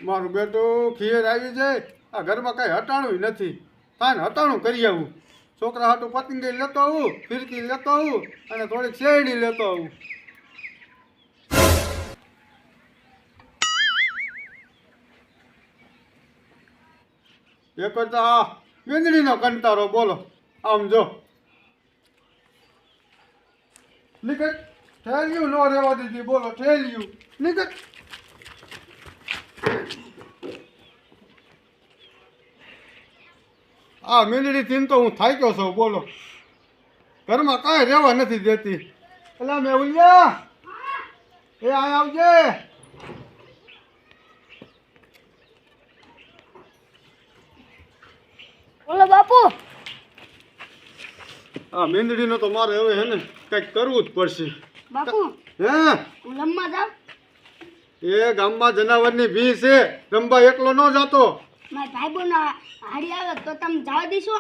મારું બેટું ખીર આવી જાય આ ઘરમાં કઈ હટાણું નથી તાને હટાણું કરી આવું છોકરા હાટું પતંગી લેતો આવું ફિરકી લેતો આવું અને થોડીક શેરડી લેતો આવું એ કરતા આ વીંદડીનો કંટારો બોલો આમ જો નીકળ ઠેલ્યું ન રહેવા દીધી બોલો ઠેલ્યું નીકળ આ મીંદડી થઈને તો હું થાક્યો છું બોલો ઘરમાં કાંઈ રહેવા નથી દેતી એટલે મેં ઉલ્યા એ અહીં આવજે બોલો બાપુ આ મીંદડીનો તો મારે હવે હે ને કંઈક કરવું જ પડશે બાપુ હે હું રમવા જાઉં એ ગામમાં જનાવરની ભી છે રંબા એકલો ન જાતો મારા ભાઈબંધ હાડી આવે તો તમે જવા દઈશો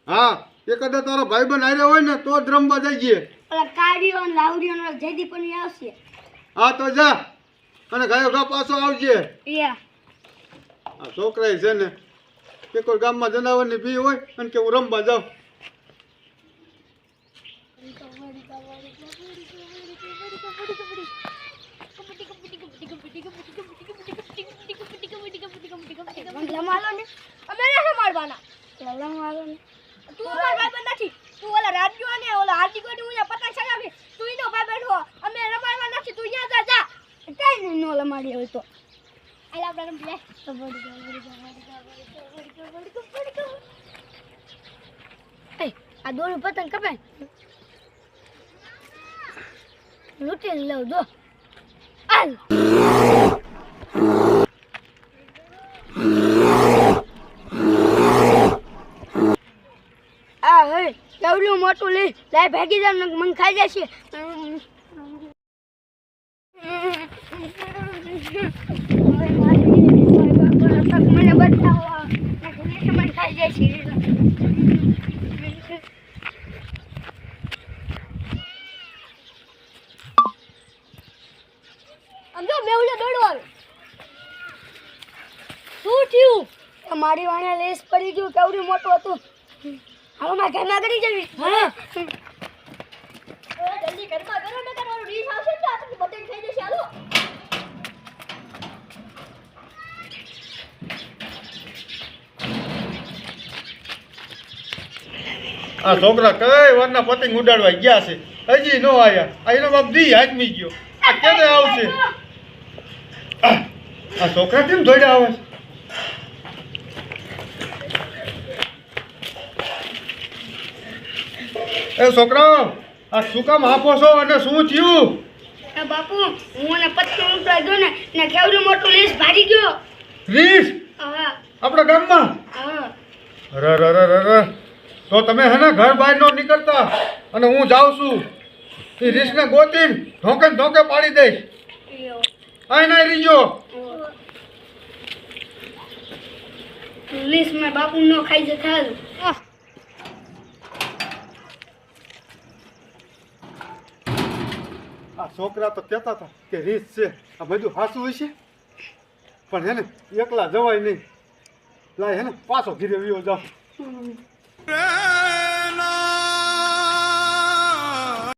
હા એ કદાચ તારો ભાઈબંધ હારે હોય ને તો જ રમવા જઈએ ઓલા કાળીઓ ને લાવડીઓ ને જયદીપ પણ આવશે હા તો જા અને ગાયો ગા પાછો આવજે યા આ છોકરા છે ને કે કોઈ ગામમાં જનાવરની ભી હોય અને કે હું રમવા જાઉં રમાલો ને અમે નથી મારવાના રમાલો ને તું અમાર ભાઈબંધ નથી તું ઓલા રાજ્યો ને ઓલા હાર્દિક ને હું પતંગ ચગાવી તું ઈનો ભાઈબંધ હો અમે રમાડવા નથી તું અહીંયા જા જા કઈ નહીં નો રમાડી હોય તો આલા આપણે રમી લે આ દોનું પતંગ કપાય લૂટી લઉં જો આલ આ હે કેવડું મોટું લે લાય ભાગી જા મને ખાઈ જશે મને બતાવો મને ખાઈ જશે આમ જો મેવલે દોડવા શું થયું મારી વાણે લેસ પડી ગયું કેવડું મોટું હતું હાલો માં ઘરમાં કરી જવી હા જલ્દી ઘરમાં કરો ને તમારું રીસ આવશે તો આપણે બટન થઈ જશે હાલો આ છોકરા કઈ વારના પતંગ ઉડાડવા ગયા છે હજી નો આયા આ એનો બાપ દી હાથમી ગયો આ ક્યારે આવશે આ છોકરા કેમ દોડ્યા આવે એ છોકરાઓ આ શું કામ આપો છો અને શું થયું બાપુ હું ને પતંગ ઉડાડ્યો ને કેવડું મોટું લેસ ભારી ગયો રીસ હા આપણા ગામમાં હા ર તો તમે હે ને ઘર બહાર ન નીકળતા અને હું જાઉં છું એ રીસને ગોતીને ધોકે પાડી દઈશ આય ના રીજો લેસ માં બાપુ નો ખાઈ જતા આ છોકરા તો કહેતા હતા કે રીસ છે આ બધું હાસું હશે પણ હે ને એકલા જવાય નહીં લાય હે ને પાછો ઘીરે વિયો જાવ